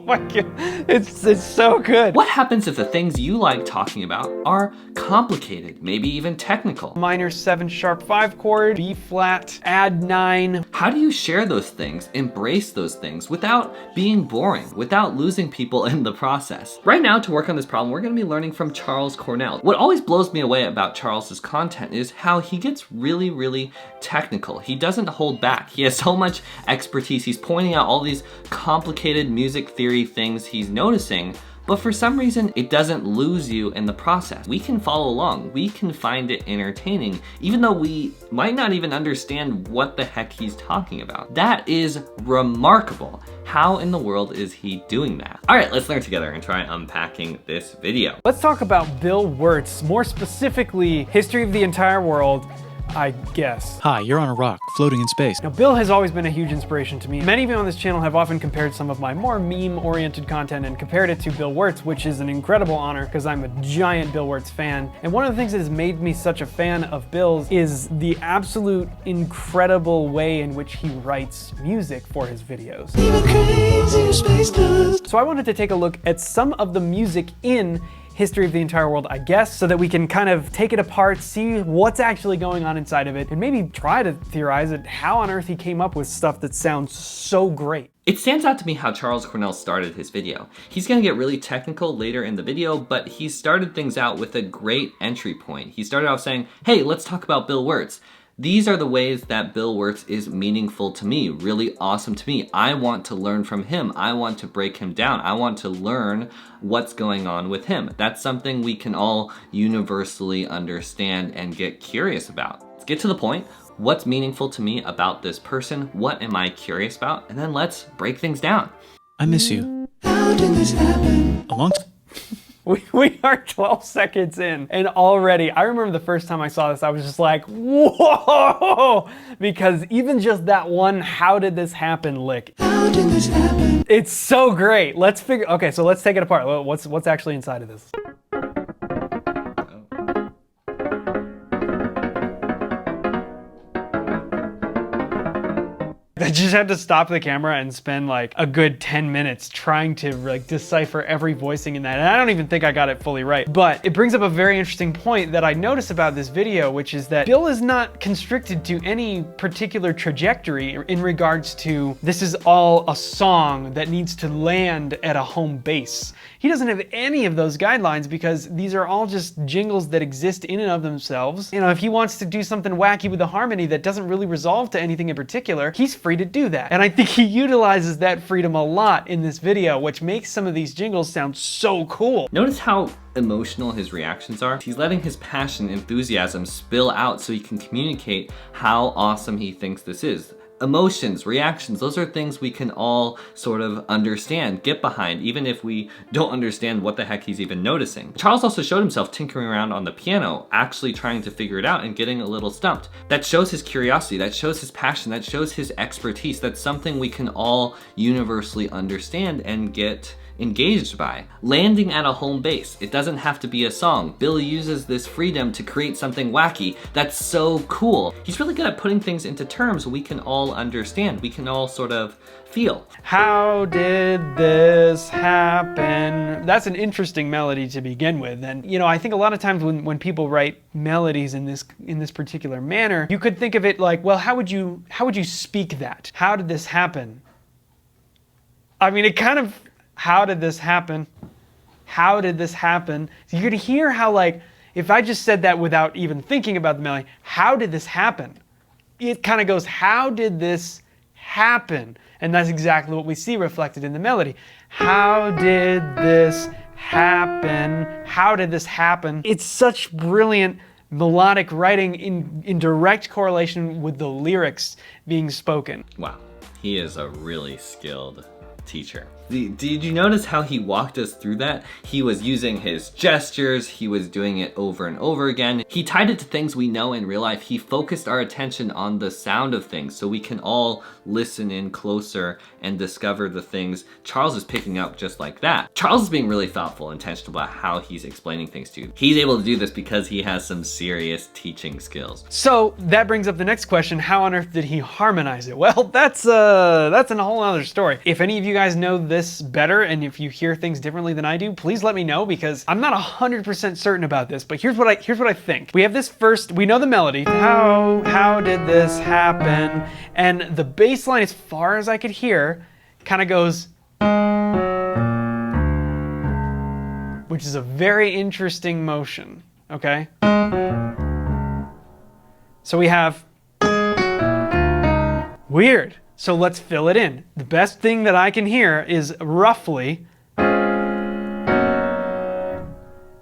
my God, it's so good. What happens if the things you like talking about are complicated, maybe even technical? Minor 7 sharp 5 chord, B flat, add 9. How do you share those things, embrace those things without being boring, without losing people in the process? Right now, to work on this problem, we're gonna be learning from Charles Cornell. What always blows me away about Charles's content is how he gets really, really technical. He doesn't hold back. He has so much expertise. He's pointing out all these complicated music theory things he's noticing, but for some reason, it doesn't lose you in the process. We can follow along. We can find it entertaining, even though we might not even understand what the heck he's talking about. That is remarkable. How in the world is he doing that? All right, let's learn together and try unpacking this video. Let's talk about Bill Wurtz, more specifically, history of the entire world, I guess. Hi, you're on a rock, floating in space. Now, Bill has always been a huge inspiration to me. Many of you on this channel have often compared some of my more meme-oriented content and compared it to Bill Wurtz, which is an incredible honor because I'm a giant Bill Wurtz fan. And one of the things that has made me such a fan of Bill's is the absolute incredible way in which he writes music for his videos. So I wanted to take a look at some of the music in History of the Entire World, I guess, so that we can kind of take it apart, see what's actually going on inside of it, and maybe try to theorize it, how on earth he came up with stuff that sounds so great. It stands out to me how Charles Cornell started his video. He's gonna get really technical later in the video, but he started things out with a great entry point. He started off saying, hey, let's talk about Bill Wurtz. These are the ways that Bill Wurtz is meaningful to me, really awesome to me. I want to learn from him. I want to break him down. I want to learn what's going on with him. That's something we can all universally understand and get curious about. Let's get to the point. What's meaningful to me about this person? What am I curious about? And then let's break things down. I miss you. How did this happen? A long We are 12 seconds in, and already, I remember the first time I saw this, I was just like, whoa! Because even just that one, how did this happen lick? How did this happen? It's so great. Okay, so let's take it apart. What's actually inside of this? I just had to stop the camera and spend like a good 10 minutes trying to like decipher every voicing in that. And I don't even think I got it fully right. But it brings up a very interesting point that I notice about this video, which is that Bill is not constricted to any particular trajectory in regards to this is all a song that needs to land at a home base. He doesn't have any of those guidelines because these are all just jingles that exist in and of themselves. You know, if he wants to do something wacky with a harmony that doesn't really resolve to anything in particular, he's free to do that. And I think he utilizes that freedom a lot in this video, which makes some of these jingles sound so cool. Notice how emotional his reactions are. He's letting his passion, enthusiasm spill out so he can communicate how awesome he thinks this is. Emotions, reactions, those are things we can all sort of understand, get behind, even if we don't understand what the heck he's even noticing. Charles also showed himself tinkering around on the piano, actually trying to figure it out and getting a little stumped. That shows his curiosity, that shows his passion, that shows his expertise. That's something we can all universally understand and get engaged by. Landing at a home base. It doesn't have to be a song. Bill uses this freedom to create something wacky. That's so cool. He's really good at putting things into terms we can all understand. We can all sort of feel. How did this happen? That's an interesting melody to begin with. And you know, I think a lot of times when people write melodies in this particular manner, you could think of it like, well, how would you speak that? How did this happen? I mean, it kind of, how did this happen? How did this happen? So you could hear how, like, if I just said that without even thinking about the melody, how did this happen? It kind of goes, how did this happen? And that's exactly what we see reflected in the melody. How did this happen? How did this happen? It's such brilliant melodic writing in direct correlation with the lyrics being spoken. Wow, he is a really skilled teacher. Did you notice how he walked us through that? He was using his gestures, he was doing it over and over again. He tied it to things we know in real life. He focused our attention on the sound of things so we can all listen in closer and discover the things Charles is picking up just like that. Charles is being really thoughtful and intentional about how he's explaining things to you. He's able to do this because he has some serious teaching skills. So that brings up the next question, how on earth did he harmonize it? Well, that's a whole other story. If any of you guys know this better, and if you hear things differently than I do, please let me know, because I'm not 100% certain about this, but here's what I think. We have this first, we know the melody. How did this happen? And the bass line, as far as I could hear, kind of goes, which is a very interesting motion, okay? So we have weird. So let's fill it in. The best thing that I can hear is roughly,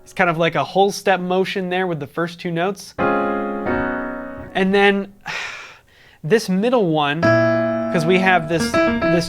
it's kind of like a whole step motion there with the first two notes. And then this middle one, because we have this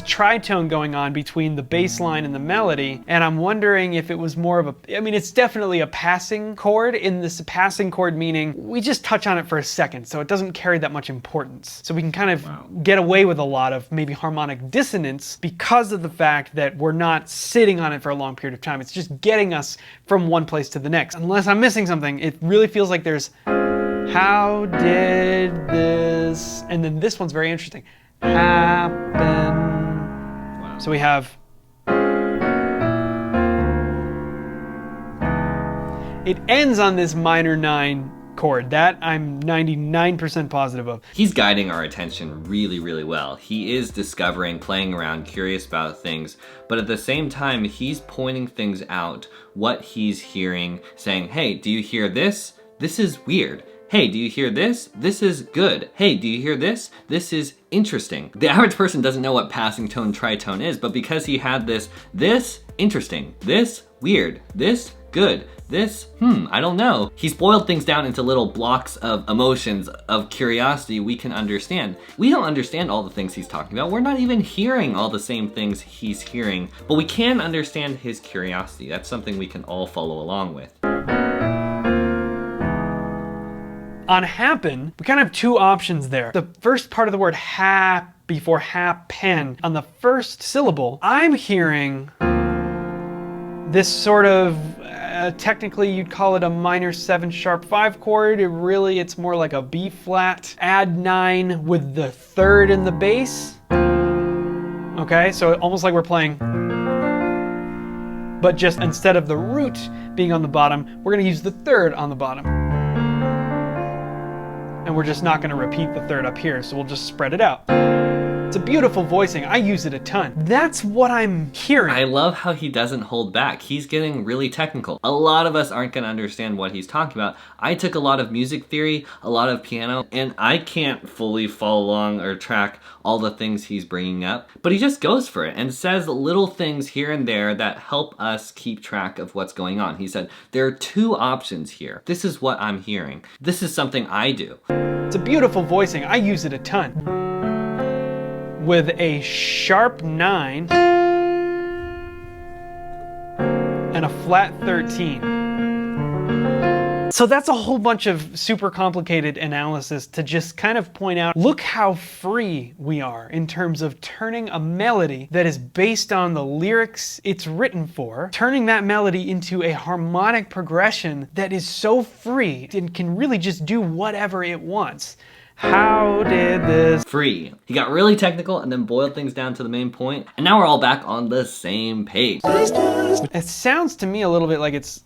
tritone going on between the bass line and the melody, and I'm wondering if it was more of a, I mean, it's definitely a passing chord, in this passing chord meaning we just touch on it for a second, so it doesn't carry that much importance. So we can kind of get away with a lot of maybe harmonic dissonance because of the fact that we're not sitting on it for a long period of time. It's just getting us from one place to the next. Unless I'm missing something, it really feels like there's, how did this, and then this one's very interesting. Happen. Wow. So we have, it ends on this minor 9 chord. That I'm 99% positive of. He's guiding our attention really, really well. He is discovering, playing around, curious about things, but at the same time, he's pointing things out, what he's hearing, saying, hey, do you hear this? This is weird. Hey, do you hear this? This is good. Hey, do you hear this? This is interesting. The average person doesn't know what passing tone tritone is, but because he had this interesting, this weird, this good, this I don't know. He's boiled things down into little blocks of emotions, of curiosity we can understand. We don't understand all the things he's talking about. We're not even hearing all the same things he's hearing, but we can understand his curiosity. That's something we can all follow along with. On happen, we kind of have two options there. The first part of the word before happen, on the first syllable, I'm hearing this sort of, technically you'd call it a minor 7 sharp 5 chord. It's more like a B flat. Add 9 with the 3rd in the bass. Okay, so almost like we're playing, but just instead of the root being on the bottom, we're gonna use the 3rd on the bottom. And we're just not going to repeat the 3rd up here, so we'll just spread it out. It's a beautiful voicing. I use it a ton. That's what I'm hearing. I love how he doesn't hold back. He's getting really technical. A lot of us aren't going to understand what he's talking about. I took a lot of music theory, a lot of piano, and I can't fully follow along or track all the things he's bringing up, but he just goes for it and says little things here and there that help us keep track of what's going on. He said, there are 2 options here. This is what I'm hearing. This is something I do. It's a beautiful voicing. I use it a ton. With a sharp 9 and a flat 13. So that's a whole bunch of super complicated analysis to just kind of point out, look how free we are in terms of turning a melody that is based on the lyrics it's written for, turning that melody into a harmonic progression that is so free and can really just do whatever it wants. How did this... Free. He got really technical and then boiled things down to the main point, and now we're all back on the same page. It sounds to me a little bit like it's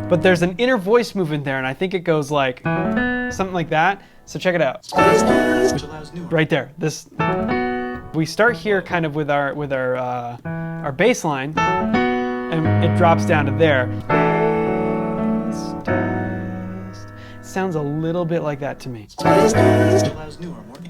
but there's an inner voice movement there, and I think it goes like something like that. So check it out. Right there. This, we start here kind of with our bass line, and it drops down to there. Sounds a little bit like that to me.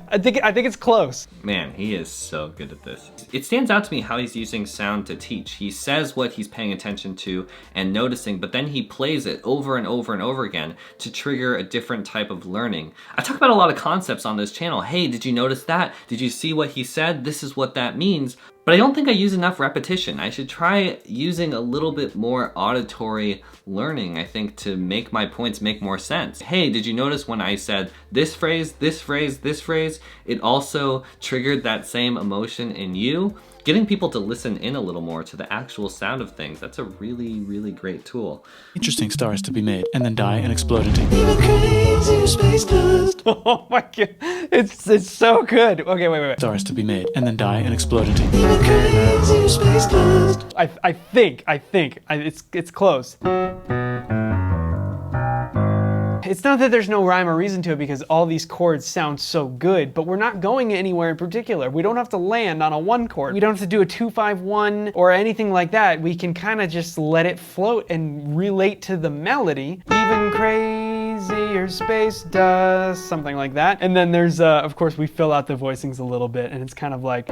I think it's close. Man, he is so good at this. It stands out to me how he's using sound to teach. He says what he's paying attention to and noticing, but then he plays it over and over and over again to trigger a different type of learning. I talk about a lot of concepts on this channel. Hey, did you notice that? Did you see what he said? This is what that means. But I don't think I use enough repetition. I should try using a little bit more auditory learning, I think, to make my points make more sense. Hey, did you notice when I said this phrase, this phrase, this phrase, it also triggered that same emotion in you? Getting people to listen in a little more to the actual sound of things, that's a really, really great tool. Interesting stars to be made and then die and explode into. Even crazier space dust. Oh my god, it's so good. Okay, wait. Stars to be made and then die and explode into. Even crazier space dust. I think it's close. It's not that there's no rhyme or reason to it because all these chords sound so good, but we're not going anywhere in particular. We don't have to land on a 1 chord. We don't have to do a 2-5-1 or anything like that. We can kind of just let it float and relate to the melody. Even crazier space dust, something like that. And then there's, of course, we fill out the voicings a little bit, and it's kind of like.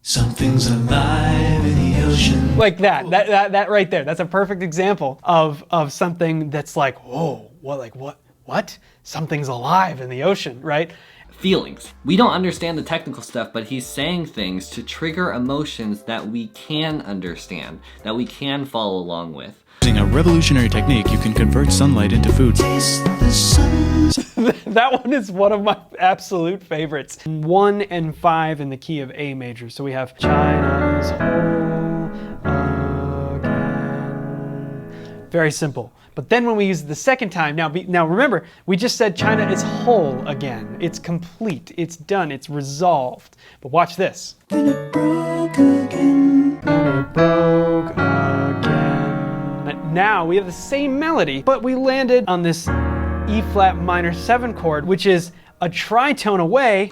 Something's alive in the ocean. Like that right there. That's a perfect example of something that's like, whoa, what? Something's alive in the ocean, right? Feelings. We don't understand the technical stuff, but he's saying things to trigger emotions that we can understand, that we can follow along with. Using a revolutionary technique, you can convert sunlight into food. Taste the sun. That one is one of my absolute favorites. 1 and 5 in the key of A major. So we have China's whole again. Very simple. But then when we use it the second time, now remember, we just said China is whole again. It's complete, it's done, it's resolved. But watch this. Then it broke again. And it broke again. Now we have the same melody, but we landed on this E flat minor 7 chord, which is a tritone away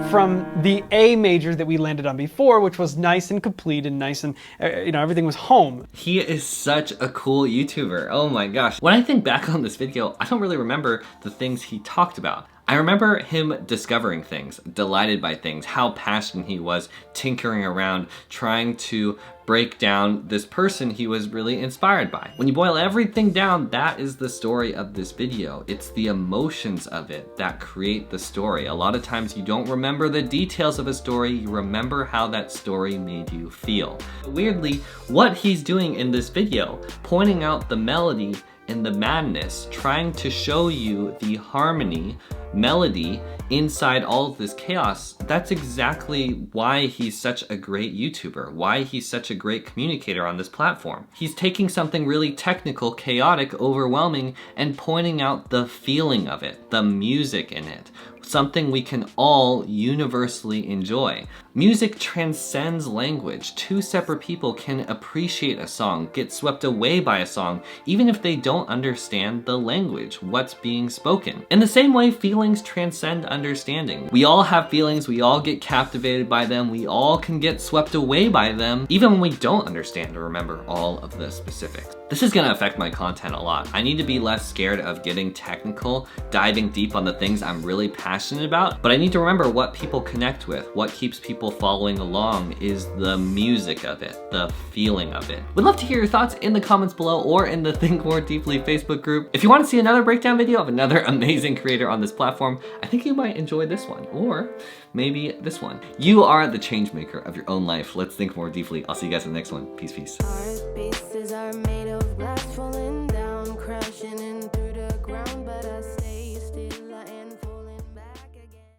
from the A major that we landed on before, which was nice and complete and nice and, everything was home. He is such a cool YouTuber. Oh my gosh. When I think back on this video, I don't really remember the things he talked about. I remember him discovering things, delighted by things, how passionate he was tinkering around, trying to break down this person he was really inspired by. When you boil everything down, that is the story of this video. It's the emotions of it that create the story. A lot of times you don't remember the details of a story, you remember how that story made you feel. Weirdly, what he's doing in this video, pointing out the melody and the madness, trying to show you the harmony, melody inside all of this chaos, that's exactly why he's such a great YouTuber, why he's such a great communicator on this platform. He's taking something really technical, chaotic, overwhelming, and pointing out the feeling of it, the music in it, something we can all universally enjoy. Music transcends language. 2 separate people can appreciate a song, get swept away by a song, even if they don't understand the language, what's being spoken. In the same way, feelings transcend understanding. We all have feelings, we all get captivated by them, we all can get swept away by them, even when we don't understand or remember all of the specifics. This is gonna affect my content a lot. I need to be less scared of getting technical, diving deep on the things I'm really passionate about, but I need to remember what people connect with, what keeps people following along is the music of it, the feeling of it. We'd love to hear your thoughts in the comments below or in the Think More Deeply Facebook group. If you want to see another breakdown video of another amazing creator on this platform, I think you might enjoy this one, or maybe this one. You are the change maker of your own life. Let's think more deeply. I'll see you guys in the next one. Peace, peace. Our pieces are made of glass falling down, crashing in through the ground, but I